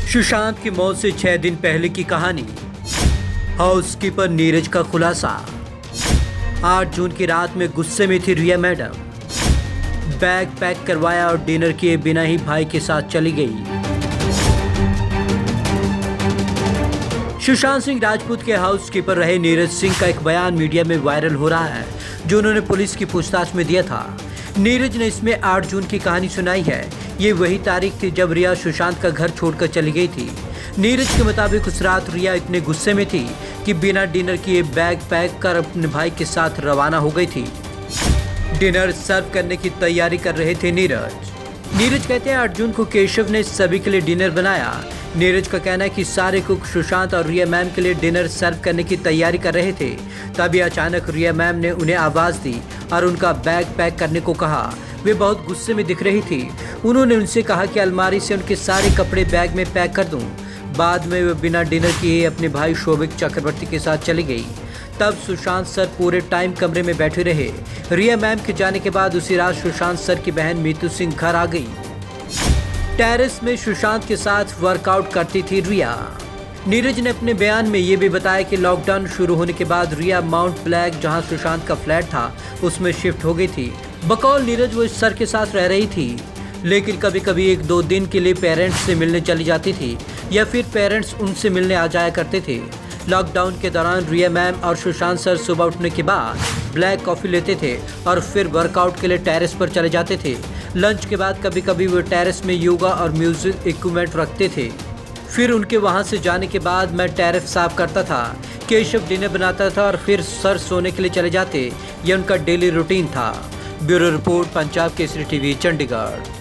सुशांत की मौत से 6 दिन पहले की कहानी। हाउसकीपर नीरज का खुलासा। 8 जून की रात में गुस्से में थी रिया मैडम। बैग पैक करवाया और डिनर किए बिना ही भाई के साथ चली गई। सुशांत सिंह राजपूत के हाउसकीपर रहे नीरज सिंह का एक बयान मीडिया में वायरल हो रहा है, जो उन्होंने पुलिस की पूछताछ में दिया था। नीरज ने इसमें 8 जून की कहानी सुनाई है। ये वही तारीख थी जब रिया सुशांत का घर छोड़कर चली गई थी। नीरज के मुताबिक उस रात रिया इतने गुस्से में थी कि बिना डिनर किए बैग पैक कर अपने भाई के साथ रवाना हो गई थी। डिनर सर्व करने की तैयारी कर रहे थे नीरज कहते हैं 8 जून को केशव ने सभी के लिए डिनर बनाया। नीरज का कहना है कि सारे कुक सुशांत और रिया मैम के लिए डिनर सर्व करने की तैयारी कर रहे थे। तभी अचानक रिया मैम ने उन्हें आवाज़ दी और उनका बैग पैक करने को कहा। वे बहुत गुस्से में दिख रही थी। उन्होंने उनसे कहा कि अलमारी से उनके सारे कपड़े बैग में पैक कर दूं। बाद में वे बिना डिनर किए अपने भाई शोभिक चक्रवर्ती के साथ चली गई। तब सुशांत सर पूरे टाइम कमरे में बैठे रहे। रिया मैम के जाने के बाद उसी रात सुशांत सर की बहन मीतू सिंह घर आ गई। टेरेस में सुशांत के साथ वर्कआउट करती थी रिया। नीरज ने अपने बयान में ये भी बताया कि लॉकडाउन शुरू होने के बाद रिया माउंट ब्लैक, जहां सुशांत का फ्लैट था, उसमें शिफ्ट हो गई थी। बकौल नीरज वो सर के साथ रह रही थी, लेकिन कभी कभी 1-2 दिन के लिए पेरेंट्स से मिलने चली जाती थी या फिर पेरेंट्स उनसे मिलने आ जाया करते थे। लॉकडाउन के दौरान रिया मैम और सुशांत सर सुबह उठने के बाद ब्लैक कॉफ़ी लेते थे और फिर वर्कआउट के लिए टेरेस पर चले जाते थे। लंच के बाद कभी कभी वो टेरेस में योगा और म्यूजिक इक्विपमेंट रखते थे। फिर उनके वहाँ से जाने के बाद मैं टेरेस साफ करता था, केशव डिनर बनाता था और फिर सर सोने के लिए चले जाते। यह उनका डेली रूटीन था। Bureau report, Punjab Kesari TV, Chandigarh.